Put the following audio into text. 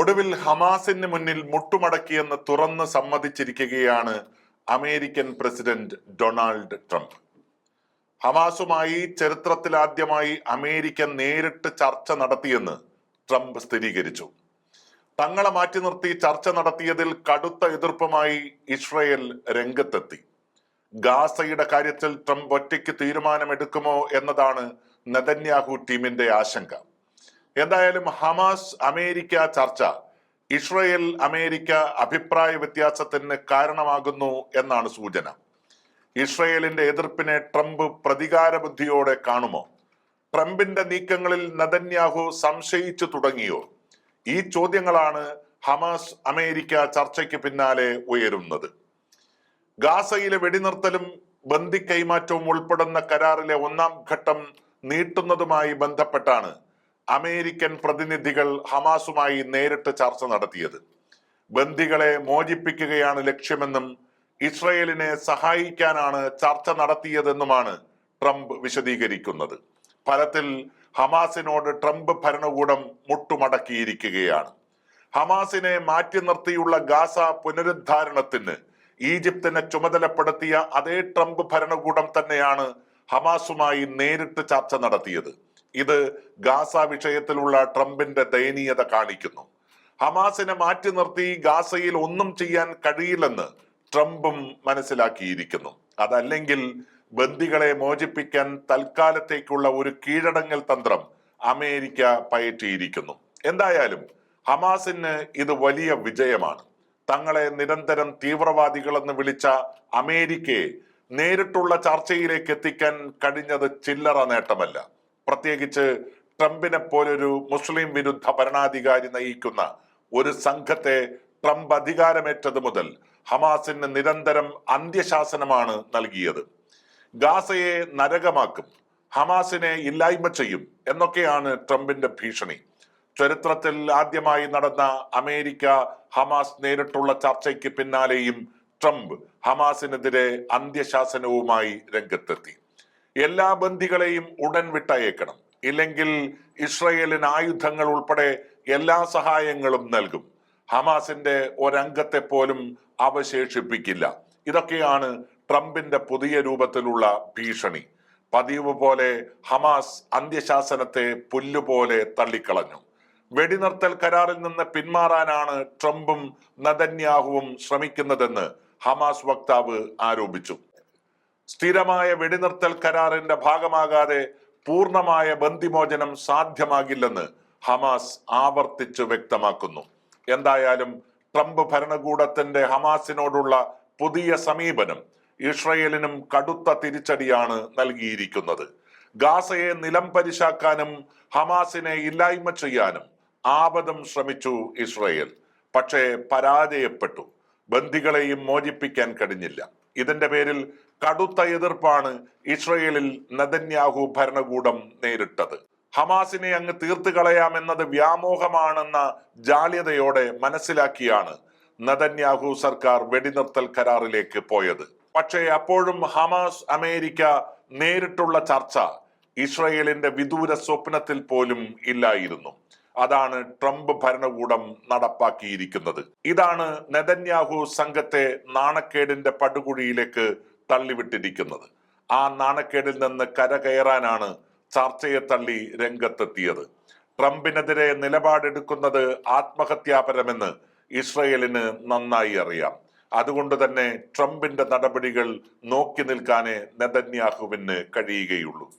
ഒടുവിൽ ഹമാസിന് മുന്നിൽ മുട്ടുമടക്കിയെന്ന് തുറന്ന് സമ്മതിച്ചിരിക്കുകയാണ് അമേരിക്കൻ പ്രസിഡന്റ് ഡൊണാൾഡ് ട്രംപ്. ഹമാസുമായി ചരിത്രത്തിലാദ്യമായി അമേരിക്ക നേരിട്ട് ചർച്ച നടത്തിയെന്ന് ട്രംപ് സ്ഥിരീകരിച്ചു. തങ്ങളെ മാറ്റി നിർത്തി ചർച്ച നടത്തിയതിൽ കടുത്ത എതിർപ്പുമായി ഇസ്രയേൽ രംഗത്തെത്തി. ഗാസയുടെ കാര്യത്തിൽ ട്രംപ് ഒറ്റയ്ക്ക് തീരുമാനമെടുക്കുമോ എന്നതാണ് നെതന്യാഹു ടീമിന്റെ ആശങ്ക. എന്തായാലും ഹമാസ് അമേരിക്ക ചർച്ച ഇസ്രയേൽ അമേരിക്ക അഭിപ്രായ വ്യത്യാസത്തിന് കാരണമാകുന്നു എന്നാണ് സൂചന. ഇസ്രയേലിന്റെ എതിർപ്പിനെ ട്രംപ് പ്രതികാര ബുദ്ധിയോടെ കാണുമോ? ട്രംപിന്റെ നീക്കങ്ങളിൽ നെതന്യാഹു സംശയിച്ചു തുടങ്ങിയോ? ഈ ചോദ്യങ്ങളാണ് ഹമാസ് അമേരിക്ക ചർച്ചയ്ക്ക് പിന്നാലെ ഉയരുന്നത്. ഗാസയിലെ വെടിനിർത്തലും ബന്ദി കൈമാറ്റവും ഉൾപ്പെടുന്ന കരാറിലെ ഒന്നാം ഘട്ടം നീട്ടുന്നതുമായി ബന്ധപ്പെട്ടാണ് അമേരിക്കൻ പ്രതിനിധികൾ ഹമാസുമായി നേരിട്ട് ചർച്ച നടത്തിയത്. ബന്ദികളെ മോചിപ്പിക്കുകയാണ് ലക്ഷ്യമെന്നും ഇസ്രയേലിനെ സഹായിക്കാനാണ് ചർച്ച നടത്തിയതെന്നുമാണ് ട്രംപ് വിശദീകരിക്കുന്നത്. ഫലത്തിൽ ഹമാസിനോട് ട്രംപ് ഭരണകൂടം മുട്ടുമടക്കിയിരിക്കുകയാണ്. ഹമാസിനെ മാറ്റി നിർത്തിയുള്ള ഗാസ പുനരുദ്ധാരണത്തിന് ഈജിപ്തിനെ ചുമതലപ്പെടുത്തിയ അതേ ട്രംപ് ഭരണകൂടം തന്നെയാണ് ഹമാസുമായി നേരിട്ട് ചർച്ച നടത്തിയത്. ഇത് ഗാസ വിഷയത്തിലുള്ള ട്രംപിന്റെ ദയനീയത കാണിക്കുന്നു. ഹമാസിനെ മാറ്റി നിർത്തി ഗാസയിൽ ഒന്നും ചെയ്യാൻ കഴിയില്ലെന്ന് ട്രംപും മനസ്സിലാക്കിയിരിക്കുന്നു. അതല്ലെങ്കിൽ ബന്ദികളെ മോചിപ്പിക്കാൻ തൽക്കാലത്തേക്കുള്ള ഒരു കീഴടങ്ങൽ തന്ത്രം അമേരിക്ക പയറ്റിയിരിക്കുന്നു. എന്തായാലും ഹമാസിന് ഇത് വലിയ വിജയമാണ്. തങ്ങളെ നിരന്തരം തീവ്രവാദികളെന്ന് വിളിച്ച അമേരിക്കയെ നേരിട്ടുള്ള ചർച്ചയിലേക്ക് എത്തിക്കാൻ കഴിഞ്ഞത് ചില്ലറ നേട്ടമല്ല. പ്രത്യേകിച്ച് ട്രംപിനെ പോലൊരു മുസ്ലിം വിരുദ്ധ ഭരണാധികാരി നയിക്കുന്ന ഒരു സംഘത്തെ ട്രംപ് അധികാരമേറ്റത് മുതൽ ഹമാസിന് നിരന്തരം അന്ത്യശാസനമാണ് നൽകിയത്. ഗാസയെ നരകമാക്കും, ഹമാസിനെ ഇല്ലായ്മ ചെയ്യും എന്നൊക്കെയാണ് ട്രംപിന്റെ ഭീഷണി. ചരിത്രത്തിൽ ആദ്യമായി നടന്ന അമേരിക്ക ഹമാസ് നേരിട്ടുള്ള ചർച്ചയ്ക്ക് പിന്നാലെയും ട്രംപ് ഹമാസിനെതിരെ അന്ത്യശാസനവുമായി രംഗത്തെത്തി. എല്ലാ ബന്ദികളെയും ഉടൻ വിട്ടയക്കണം, ഇല്ലെങ്കിൽ ഇസ്രയേലിന് ആയുധങ്ങൾ ഉൾപ്പെടെ എല്ലാ സഹായങ്ങളും നൽകും, ഹമാസിന്റെ ഒരംഗത്തെ പോലും അവശേഷിപ്പിക്കില്ല. ഇതൊക്കെയാണ് ട്രംപിന്റെ പുതിയ രൂപത്തിലുള്ള ഭീഷണി. പതിവ് പോലെ ഹമാസ് അന്ത്യശാസനത്തെ പുല്ലുപോലെ തള്ളിക്കളഞ്ഞു. വെടിനിർത്തൽ കരാറിൽ നിന്ന് പിന്മാറാനാണ് ട്രംപും നെതന്യാഹുവും ശ്രമിക്കുന്നതെന്ന് ഹമാസ് വക്താവ് ആരോപിച്ചു. സ്ഥിരമായ വെടിനിർത്തൽ കരാറിന്റെ ഭാഗമാകാതെ പൂർണ്ണമായ ബന്ദിമോചനം സാധ്യമാകില്ലെന്ന് ഹമാസ് ആവർത്തിച്ച് വ്യക്തമാക്കുന്നു. എന്തായാലും ട്രംപ് ഭരണകൂടത്തിന്റെ ഹമാസിനോടുള്ള പുതിയ സമീപനം ഇസ്രയേലിനും കടുത്ത തിരിച്ചടിയാണ് നൽകിയിരിക്കുന്നത്. ഗാസയെ നിലം പരിശാക്കാനും ഹമാസിനെ ഇല്ലായ്മ ചെയ്യാനും ആപദം ശ്രമിച്ചു ഇസ്രയേൽ. പക്ഷേ പരാജയപ്പെട്ടു. ബന്ദികളെയും മോചിപ്പിക്കാൻ കഴിഞ്ഞില്ല. ഇതിന്റെ പേരിൽ കടുത്ത എതിർപ്പാണ് ഇസ്രയേലിൽ നെതന്യാഹു ഭരണകൂടം നേരിട്ടത്. ഹമാസിനെ അങ്ങ് തീർത്തു കളയാമെന്നത് വ്യാമോഹമാണെന്ന ജാള്യതയോടെ മനസ്സിലാക്കിയാണ് നെതന്യാഹു സർക്കാർ വെടിനിർത്തൽ കരാറിലേക്ക് പോയത്. പക്ഷേ അപ്പോഴും ഹമാസ് അമേരിക്ക നേരിട്ടുള്ള ചർച്ച ഇസ്രയേലിന്റെ വിദൂര സ്വപ്നത്തിൽ പോലും ഇല്ലായിരുന്നു. അതാണ് ട്രംപ് ഭരണകൂടം നടപ്പാക്കിയിരിക്കുന്നത്. ഇതാണ് നെതന്യാഹു സംഘത്തെ നാണക്കേടിന്റെ പടുകുഴിയിലേക്ക് തള്ളിവിട്ടിരിക്കുന്നത്. ആ നാണക്കേടിൽ നിന്ന് കരകയറാനാണ് ചർച്ചയെ തള്ളി രംഗത്തെത്തിയത്. ട്രംപിനെതിരെ നിലപാടെടുക്കുന്നത് ആത്മഹത്യാപരമെന്ന് ഇസ്രയേലിന് നന്നായി അറിയാം. അതുകൊണ്ട് തന്നെ ട്രംപിന്റെ നടപടികൾ നോക്കി നിൽക്കാനേ നെതന്യാഹുവിന് കഴിയുകയുള്ളൂ.